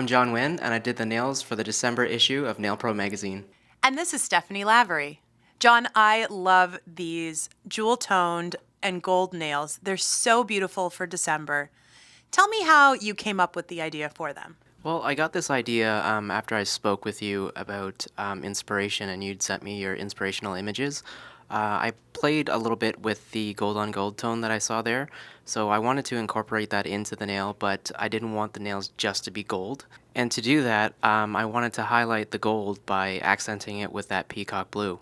I'm John Nguyen, and I did the nails for the December issue of NAILPRO Magazine. And this is Stephanie Lavery. John, I love these jewel toned and gold nails. They're so beautiful for December. Tell me how you came up with the idea for them. Well, I got this idea after I spoke with you about inspiration, and you'd sent me your inspirational images. I played a little bit with the gold on gold tone that I saw there, so I wanted to incorporate that into the nail, but I didn't want the nails just to be gold. And to do that, I wanted to highlight the gold by accenting it with that peacock blue.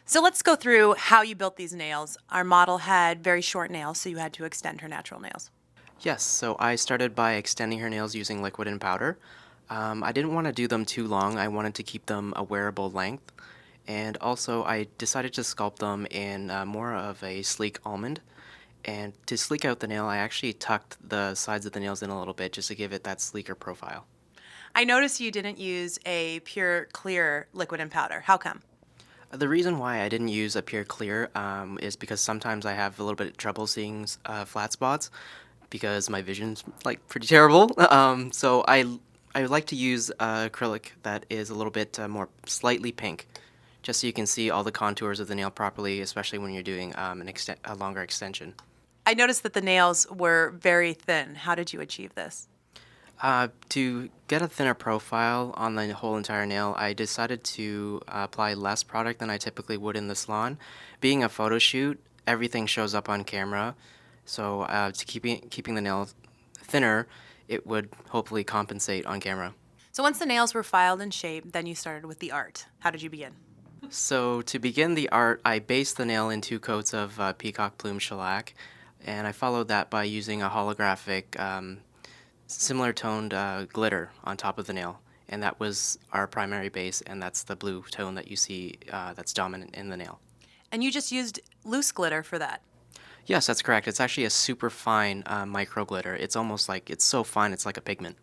So let's go through how you built these nails. Our model had very short nails, so you had to extend her natural nails. Yes, so I started by extending her nails using liquid and powder. I didn't want to do them too long. I wanted to keep them a wearable length. And also, I decided to sculpt them in more of a sleek almond. And to sleek out the nail, I actually tucked the sides of the nails in a little bit just to give it that sleeker profile. I noticed you didn't use a pure clear liquid and powder. How come? The reason why I didn't use a pure clear is because sometimes I have a little bit of trouble seeing flat spots because my vision's like pretty terrible. So I like to use acrylic that is a little bit more slightly pink, just so you can see all the contours of the nail properly, especially when you're doing a longer extension. I noticed that the nails were very thin. How did you achieve this? To get a thinner profile on the whole entire nail, I decided to apply less product than I typically would in the salon. Being a photo shoot, everything shows up on camera, so to keeping the nail thinner, it would hopefully compensate on camera. So once the nails were filed and shaped, then you started with the art. How did you begin? So to begin the art, I based the nail in 2 coats of peacock plume shellac, and I followed that by using a holographic similar toned glitter on top of the nail. And that was our primary base, and that's the blue tone that you see that's dominant in the nail. And you just used loose glitter for that. Yes, that's correct. It's actually a super fine micro glitter. It's almost like, it's so fine, it's like a pigment.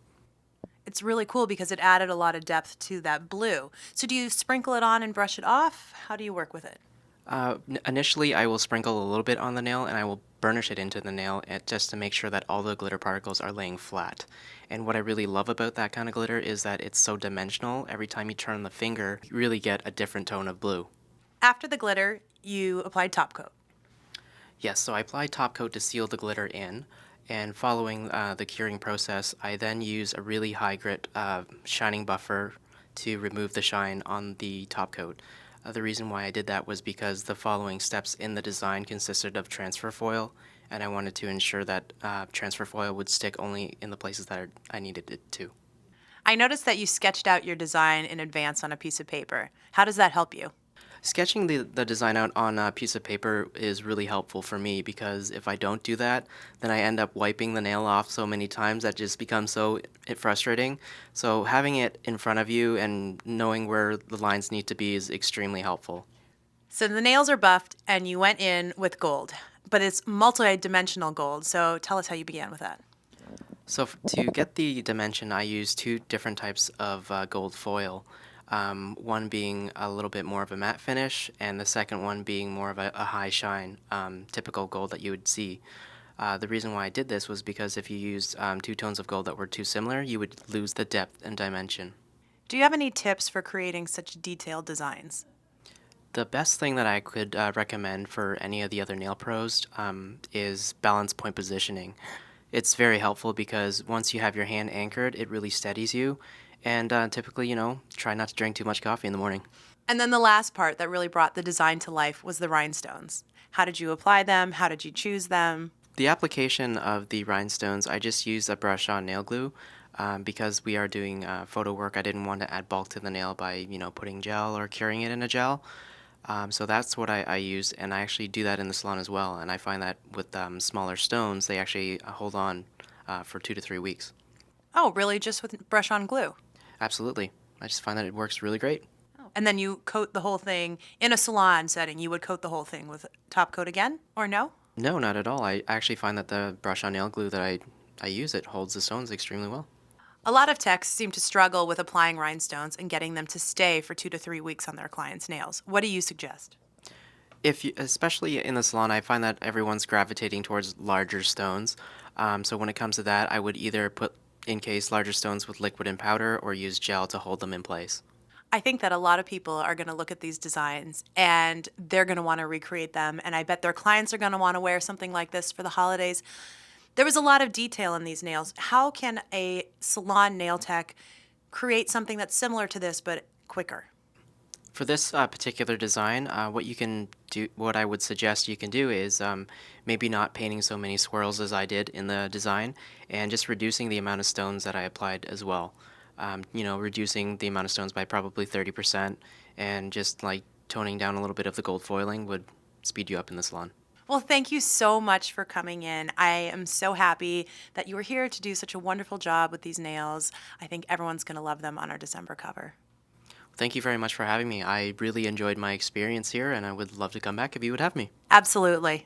It's really cool because it added a lot of depth to that blue. So do you sprinkle it on and brush it off? How do you work with it? Initially, I will sprinkle a little bit on the nail, and I will burnish it into the nail just to make sure that all the glitter particles are laying flat. And what I really love about that kind of glitter is that it's so dimensional. Every time you turn the finger, you really get a different tone of blue. After the glitter, you applied top coat. Yes, so I applied top coat to seal the glitter in, and following the curing process, I then use a really high grit shining buffer to remove the shine on the top coat. The reason why I did that was because the following steps in the design consisted of transfer foil, and I wanted to ensure that transfer foil would stick only in the places that I needed it to. I noticed that you sketched out your design in advance on a piece of paper. How does that help you? Sketching the design out on a piece of paper is really helpful for me because if I don't do that, then I end up wiping the nail off so many times that just becomes so frustrating. So having it in front of you and knowing where the lines need to be is extremely helpful. So the nails are buffed and you went in with gold, but it's multi-dimensional gold. So tell us how you began with that. So to get the dimension, I use 2 different types of gold foil. One being a little bit more of a matte finish, and the second one being more of a high shine, typical gold that you would see. The reason why I did this was because if you used 2 tones of gold that were too similar, you would lose the depth and dimension. Do you have any tips for creating such detailed designs? The best thing that I could recommend for any of the other nail pros is balance point positioning. It's very helpful because once you have your hand anchored, it really steadies you. And typically, try not to drink too much coffee in the morning. And then the last part that really brought the design to life was the rhinestones. How did you apply them? How did you choose them? The application of the rhinestones, I just used a brush-on nail glue because we are doing photo work. I didn't want to add bulk to the nail by, putting gel or curing it in a gel. So that's what I use, and I actually do that in the salon as well. And I find that with smaller stones, they actually hold on for 2 to 3 weeks. Oh, really? Just with brush-on glue? Absolutely. I just find that it works really great. And then you coat the whole thing in a salon setting. You would coat the whole thing with top coat again, or no? No, not at all. I actually find that the brush-on nail glue that I use, it holds the stones extremely well. A lot of techs seem to struggle with applying rhinestones and getting them to stay for 2 to 3 weeks on their clients' nails. What do you suggest? Especially in the salon, I find that everyone's gravitating towards larger stones. So when it comes to that, I would either put encase larger stones with liquid and powder or use gel to hold them in place. I think that a lot of people are going to look at these designs and they're going to want to recreate them. And I bet their clients are going to want to wear something like this for the holidays. There was a lot of detail in these nails. How can a salon nail tech create something that's similar to this but quicker? For this particular design, what I would suggest you can do is maybe not painting so many swirls as I did in the design, and just reducing the amount of stones that I applied as well. Reducing the amount of stones by probably 30%, and just like toning down a little bit of the gold foiling would speed you up in the salon. Well, thank you so much for coming in. I am so happy that you were here to do such a wonderful job with these nails. I think everyone's going to love them on our December cover. Thank you very much for having me. I really enjoyed my experience here, and I would love to come back if you would have me. Absolutely.